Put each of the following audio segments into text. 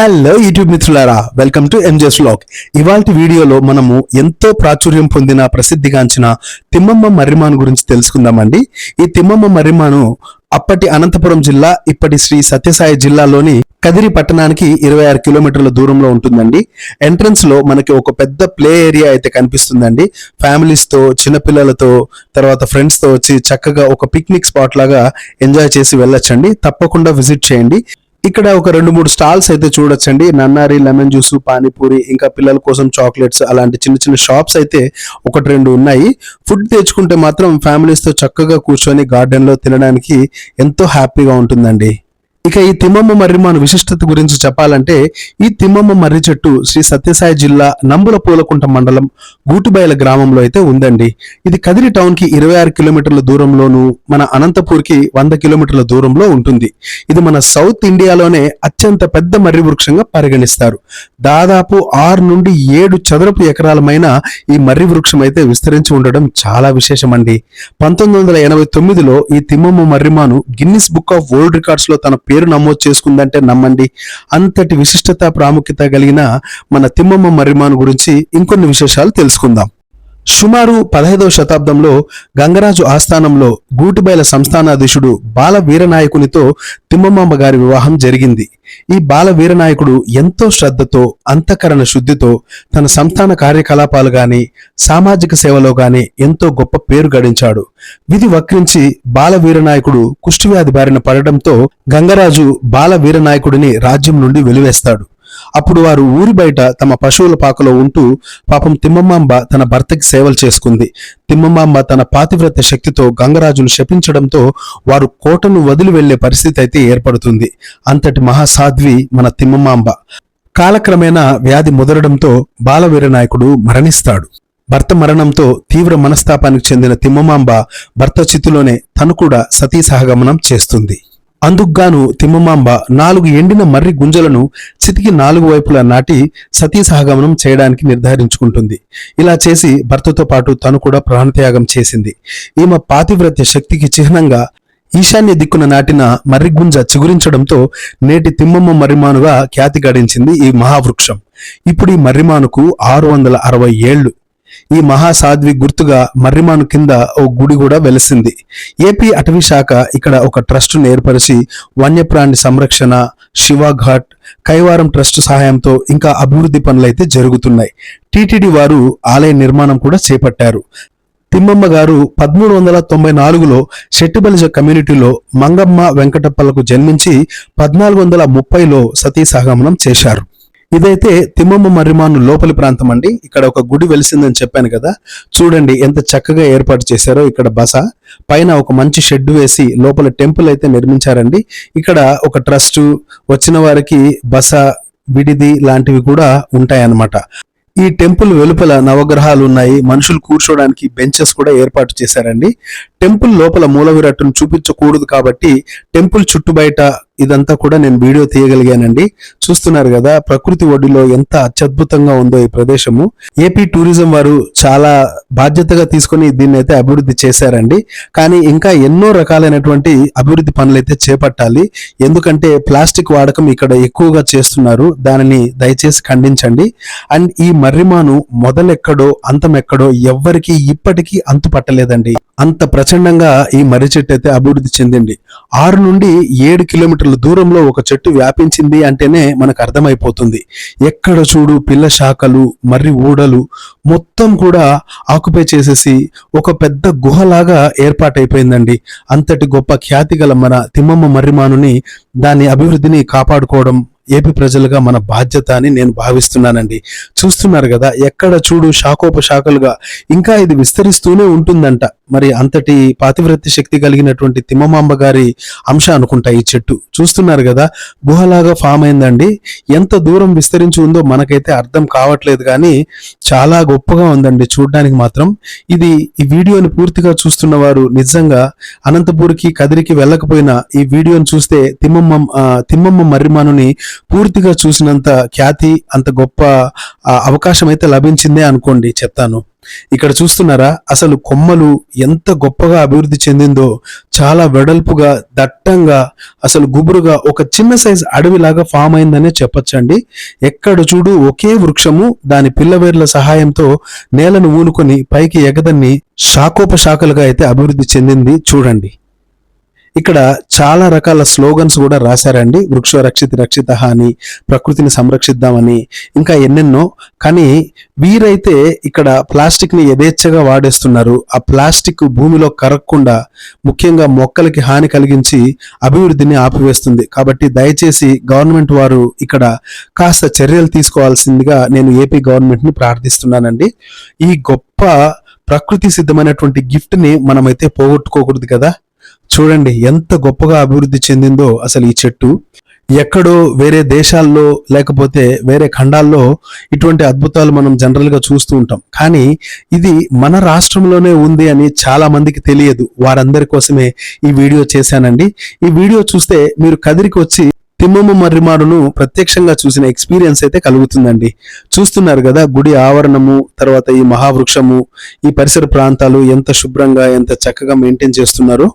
Hello YouTube మిత్రులారా, welcome to ఎంజెస్ vlog. ఇవాల్టి వీడియోలో మనము ఎంతో ప్రాచుర్యం పొందిన ప్రసిద్ధిగాంచిన తిమ్మమ్మ మర్రిమాను గురించి తెలుసుకుందామండి. ఈ తిమ్మమ్మ మర్రిమాను అప్పటి అనంతపురం జిల్లా, ఇప్పటి శ్రీ సత్యసాయి జిల్లాలోని కదిరి పట్టణానికి 26 కిలోమీటర్ల దూరంలో ఉంటుందండి. ఎంట్రన్స్ లో మనకి ఒక పెద్ద ప్లే ఏరియా అయితే కనిపిస్తుందండి. ఫ్యామిలీస్ తో, చిన్నపిల్లలతో, తర్వాత ఫ్రెండ్స్ తో వచ్చి చక్కగా ఒక పిక్నిక్ స్పాట్ లాగా ఎంజాయ్ చేసి వెళ్ళొచ్చండి. తప్పకుండా విజిట్ చేయండి. ఇక్కడ ఒక 2-3 స్టాల్స్ అయితే చూడొచ్చండి. నన్నారి, లెమన్ జ్యూస్, పానీపూరి, ఇంకా పిల్లల కోసం చాక్లెట్స్, అలాంటి చిన్న చిన్న షాప్స్ అయితే 1-2 ఉన్నాయి. ఫుడ్ తెచ్చుకుంటే మాత్రం ఫ్యామిలీస్ తో చక్కగా కూర్చొని గార్డెన్ లో తినడానికి ఎంతో హ్యాపీగా ఉంటుందండి. ఇక ఈ తిమ్మమ్మ మర్రిమాను విశిష్టత గురించి చెప్పాలంటే, ఈ తిమ్మమ్మ మర్రి చెట్టు శ్రీ సత్యసాయి జిల్లా నంబుల పూలకుంట మండలం గూటుబయల గ్రామంలో అయితే ఉందండి. ఇది కదిరి టౌన్ కి 26 కిలోమీటర్ల దూరంలోను, మన అనంతపూర్ కి 100 కిలోమీటర్ల దూరంలో ఉంటుంది. ఇది మన సౌత్ ఇండియాలోనే అత్యంత పెద్ద మర్రి వృక్షంగా పరిగణిస్తారు. దాదాపు 6 నుండి 7 చదరపు ఎకరాలమైన ఈ మర్రి వృక్షం అయితే విస్తరించి ఉండడం చాలా విశేషమండి. 1989లో ఈ Thimmamma Marrimanu Guinness book of world records లో తన పేరు నమోదు చేసుకుందంటే నమ్మండి. అంతటి విశిష్టత, ప్రాముఖ్యత కలిగిన మన తిమ్మమ్మ మర్రిమాను గురించి ఇంకొన్ని విశేషాలు తెలుసుకుందాం. సుమారు 15వ శతాబ్దంలో గంగరాజు ఆస్థానంలో గూటుబయల సంస్థానాధీశుడు బాల వీరనాయకునితో తిమ్మమ్మ గారి వివాహం జరిగింది. ఈ బాల వీరనాయకుడు ఎంతో శ్రద్ధతో, అంతఃకరణ శుద్ధితో తన సంస్థాన కార్యకలాపాలు గాని, సామాజిక సేవలో గాని ఎంతో గొప్ప పేరు గడించాడు. విధి వక్రించి బాల వీరనాయకుడు కుష్ఠవ్యాధి బారిన పడడంతో గంగరాజు బాల వీరనాయకుడిని రాజ్యం నుండి వెలివేస్తాడు. అప్పుడు వారు ఊరి బయట తమ పశువుల పాకలో ఉంటూ పాపం తిమ్మమాంబ తన భర్తకి సేవలు చేసుకుంది. తిమ్మమాంబ తన పాతివ్రత్య శక్తితో గంగరాజును శపించడంతో వారు కోటను వదిలి వెళ్లే పరిస్థితి అయితే ఏర్పడుతుంది. అంతటి మహాసాధ్వి మన తిమ్మమాంబ. కాలక్రమేణా వ్యాధి ముదరడంతో బాలవీరనాయకుడు మరణిస్తాడు. భర్త మరణంతో తీవ్ర మనస్తాపానికి చెందిన తిమ్మమాంబ భర్త చిత్తులోనే తను కూడా సతీ సహగమనం చేస్తుంది. అందుకుగాను తిమ్మమాంబ 4 ఎండిన మర్రి గుంజలను చితికి 4 వైపులా నాటి సతీ సహగమనం చేయడానికి నిర్ధారించుకుంటుంది. ఇలా చేసి భర్తతో పాటు తను కూడా ప్రాణత్యాగం చేసింది. ఈమె పాతివ్రత్య శక్తికి చిహ్నంగా ఈశాన్య దిక్కున నాటిన మర్రిగుంజ చిగురించడంతో నేటి తిమ్మమ్మ మర్రిమానుగా ఖ్యాతి గడించింది ఈ మహావృక్షం. ఇప్పుడు ఈ మర్రిమానుకు 660 ఏళ్లు. ఈ మహాసాధ్వి గుర్తుగా మర్రిమాను కింద ఓ గుడి కూడా వెలిసింది. ఏపీ అటవీ శాఖ ఇక్కడ ఒక ట్రస్టును ఏర్పరిచి వన్యప్రాణి సంరక్షణ, శివాఘాట్, కైవారం ట్రస్ట్ సహాయంతో ఇంకా అభివృద్ధి పనులైతే జరుగుతున్నాయి. టీటీడీ వారు ఆలయ నిర్మాణం కూడా చేపట్టారు. తిమ్మమ్మ గారు 1394లో శెట్టిబలిజ కమ్యూనిటీలో మంగమ్మ వెంకటప్పలకు జన్మించి 1430లో సతీ సహగమనం చేశారు. ఇదైతే తిమ్మమ్మ మర్రిమాను లోపలి ప్రాంతం అండి. ఇక్కడ ఒక గుడి వెలిసిందని చెప్పాను కదా, చూడండి ఎంత చక్కగా ఏర్పాటు చేశారో. ఇక్కడ బస పైన ఒక మంచి షెడ్ వేసి లోపల టెంపుల్ అయితే నిర్మించారండి. ఇక్కడ ఒక ట్రస్ట్, వచ్చిన వారికి బస, విడిది లాంటివి కూడా ఉంటాయన్నమాట. ఈ టెంపుల్ వెలుపల నవగ్రహాలు ఉన్నాయి. మనుషులు కూర్చోడానికి బెంచెస్ కూడా ఏర్పాటు చేశారండి. టెంపుల్ లోపల మూల విరాట్టును చూపించకూడదు కాబట్టి టెంపుల్ చుట్టుబయట ఇదంతా కూడా నేను వీడియో తీయగలిగానండి. చూస్తున్నారు కదా ప్రకృతి ఒడిలో ఎంత అత్యద్భుతంగా ఉందో ఈ ప్రదేశము. ఏపీ టూరిజం వారు చాలా బాధ్యతగా తీసుకొని దీన్ని అయితే అభివృద్ధి చేశారండి. కానీ ఇంకా ఎన్నో రకాలైనటువంటి అభివృద్ధి పనులైతే చేపట్టాలి. ఎందుకంటే ప్లాస్టిక్ వాడకం ఇక్కడ ఎక్కువగా చేస్తున్నారు. దానిని దయచేసి ఖండించండి. అండ్ ఈ మర్రిమాను మొదలెక్కడో అంతమెక్కడో ఎవ్వరికి ఇప్పటికీ అంతు పట్టలేదండి. అంత ప్రచండంగా ఈ మర్రి చెట్టు అయితే అభివృద్ధి చెందింది. 6 నుండి 7 కిలోమీటర్ల దూరంలో ఒక చెట్టు వ్యాపించింది అంటేనే మనకు అర్థమైపోతుంది. ఎక్కడ చూడు పిల్ల శాఖలు, మర్రి ఊడలు మొత్తం కూడా ఆక్యుపై చేసేసి ఒక పెద్ద గుహలాగా ఏర్పాటైపోయిందండి. అంతటి గొప్ప ఖ్యాతి గల మన తిమ్మమ్మ మర్రిమానుని, దాని అభివృద్ధిని కాపాడుకోవడం ఏపీ ప్రజలుగా మన బాధ్యత అని నేను భావిస్తున్నానండి. చూస్తున్నారు కదా ఎక్కడ చూడు శాఖోపశాఖలుగా ఇంకా ఇది విస్తరిస్తూనే ఉంటుందంట. మరి అంతటి పాతివ్రత్య శక్తి కలిగినటువంటి తిమ్మమాంబ గారి అంశ అనుకుంటా ఈ చెట్టు. చూస్తున్నారు కదా గుహలాగా ఫామ్ అయిందండి. ఎంత దూరం విస్తరించి ఉందో మనకైతే అర్థం కావట్లేదు, కానీ చాలా గొప్పగా ఉందండి చూడడానికి మాత్రం. ఈ వీడియోని పూర్తిగా చూస్తున్న వారు నిజంగా అనంతపూర్కి, కదిరికి వెళ్ళకపోయినా ఈ వీడియోని చూస్తే తిమ్మమ్మ మర్రిమానుని పూర్తిగా చూసినంత ఖ్యాతి, అంత గొప్ప అవకాశం అయితే లభించిందే అనుకోండి చెప్తాను. ఇక్కడ చూస్తున్నారా అసలు కొమ్మలు ఎంత గొప్పగా అభివృద్ధి చెందిందో, చాలా వెడల్పుగా దట్టంగా అసలు గుబురుగా ఒక చిన్న సైజ్ అడవిలాగా ఫామ్ అయిందనే చెప్పొచ్చండి. ఎక్కడ చూడు ఒకే వృక్షము దాని పిల్లవేర్ల సహాయంతో నేలను ఊనుకొని పైకి ఎగదన్ని శాఖోపశాఖలుగా అయితే అభివృద్ధి చెందింది చూడండి. ఇక్కడ చాలా రకాల స్లోగన్స్ కూడా రాశారండి. వృక్షో రక్షిత రక్షిత అని, ప్రకృతిని సంరక్షిద్దామని, ఇంకా ఎన్నెన్నో. కానీ వీరైతే ఇక్కడ ప్లాస్టిక్ ని యథేచ్ఛగా వాడేస్తున్నారు. ఆ ప్లాస్టిక్ భూమిలో కరగకుండా ముఖ్యంగా మొక్కలకి హాని కలిగించి అభివృద్ధిని ఆపివేస్తుంది. కాబట్టి దయచేసి గవర్నమెంట్ వారు ఇక్కడ కాస్త చర్యలు తీసుకోవాల్సిందిగా నేను ఏపీ గవర్నమెంట్ ని ప్రార్థిస్తున్నానండి. ఈ గొప్ప ప్రకృతి సిద్ధమైనటువంటి గిఫ్ట్ ని మనమైతే పోగొట్టుకోకూడదు కదా. చూడండి ఎంత గొప్పగా అభివృద్ధి చెందిందో అసలు ఈ చెట్టు. ఎక్కడో వేరే దేశాల్లో లేకపోతే వేరే ఖండాల్లో ఇటువంటి అద్భుతాలు మనం జనరల్ గా చూస్తూ ఉంటాం. కానీ ఇది మన రాష్ట్రంలోనే ఉంది అని చాలా మందికి తెలియదు. వారందరి కోసమే ఈ వీడియో చేశానండి. ఈ వీడియో చూస్తే మీరు కదిరికి వచ్చి తిమ్మమ్మ మర్రిమాడును ప్రత్యక్షంగా చూసిన ఎక్స్పీరియన్స్ అయితే కలుగుతుందండి. చూస్తున్నారు కదా గుడి ఆవరణము, తర్వాత ఈ మహావృక్షము, ఈ పరిసర ప్రాంతాలు ఎంత శుభ్రంగా ఎంత చక్కగా మెయింటైన్ చేస్తున్నారు.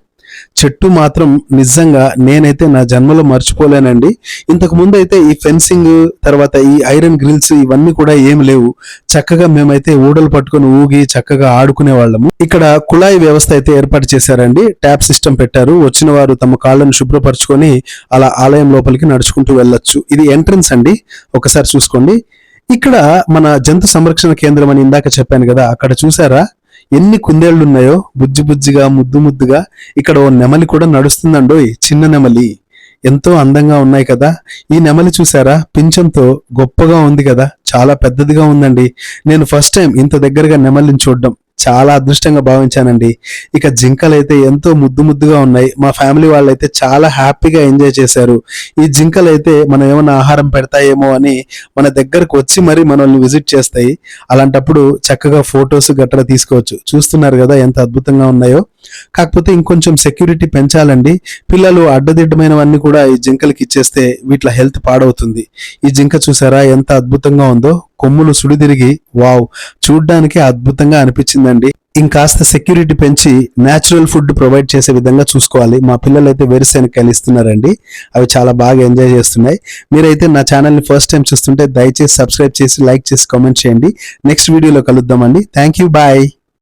చెట్టు మాత్రం నిజంగా నేనైతే నా జన్మలో మర్చిపోలేనండి. ఇంతకు ముందు అయితే ఈ ఫెన్సింగ్ తర్వాత ఈ ఐరన్ గ్రిల్స్ ఇవన్నీ కూడా ఏమి లేవు. చక్కగా మేమైతే ఊడలు పట్టుకొని ఊగి చక్కగా ఆడుకునే వాళ్ళము. ఇక్కడ కుళాయి వ్యవస్థ అయితే ఏర్పాటు చేశారండి. ట్యాప్ సిస్టమ్ పెట్టారు. వచ్చిన వారు తమ కాళ్ళను శుభ్రపరచుకొని అలా ఆలయం లోపలికి నడుచుకుంటూ వెళ్ళొచ్చు. ఇది ఎంట్రన్స్ అండి, ఒకసారి చూసుకోండి. ఇక్కడ మన జంతు సంరక్షణ కేంద్రం అని ఇందాక చెప్పాను కదా, అక్కడ చూసారా ఎన్ని కుందేళ్లు ఉన్నాయో, బుజ్జి బుజ్జిగా ముద్దు ముద్దుగా. ఇక్కడ ఓ నెమలి కూడా నడుస్తుందండోయ్, చిన్న నెమలి. ఎంతో అందంగా ఉన్నాయి కదా. ఈ నెమలి చూసారా పింఛంతో గొప్పగా ఉంది కదా, చాలా పెద్దదిగా ఉందండి. నేను ఫస్ట్ టైం ఇంత దగ్గరగా నెమలిని చూడడం చాలా అదృష్టంగా భావించానండి. ఇక జింకలు అయితే ఎంతో ముద్దు ముద్దుగా ఉన్నాయి. మా ఫ్యామిలీ వాళ్ళైతే చాలా హ్యాపీగా ఎంజాయ్ చేశారు. ఈ జింకలు అయితే మనం ఏమైనా ఆహారం పెడతాయేమో అని మన దగ్గరకు వచ్చి మరి మనల్ని విజిట్ చేస్తాయి. అలాంటప్పుడు చక్కగా ఫొటోస్ గట్రా తీసుకోవచ్చు. చూస్తున్నారు కదా ఎంత అద్భుతంగా ఉన్నాయో. కాకపోతే ఇంకొంచెం సెక్యూరిటీ పెంచాలండి. పిల్లలు అడ్డదిడ్డమైనవన్నీ కూడా ఈ జింకలకి ఇచ్చేస్తే వీటి హెల్త్ పాడవుతుంది. ఈ జింక చూసారా ఎంత అద్భుతంగా ఉందో, కొమ్ములు సుడిదిరిగి వావ్, చూడ్డానికి అద్భుతంగా అనిపించిందండి. ఇంకాస్త సెక్యూరిటీ పెంచి న్యాచురల్ ఫుడ్ ప్రొవైడ్ చేసే విధంగా చూసుకోవాలి. మా పిల్లలు అయితే వేరుశెనగకాయలు ఇస్తున్నారండి, అవి చాలా బాగా ఎంజాయ్ చేస్తున్నాయి. మీరైతే నా ఛానల్ని ఫస్ట్ టైం చూస్తుంటే దయచేసి సబ్స్క్రైబ్ చేసి లైక్ చేసి కామెంట్ చేయండి. నెక్స్ట్ వీడియోలో కలుద్దామండి. Thank you, bye.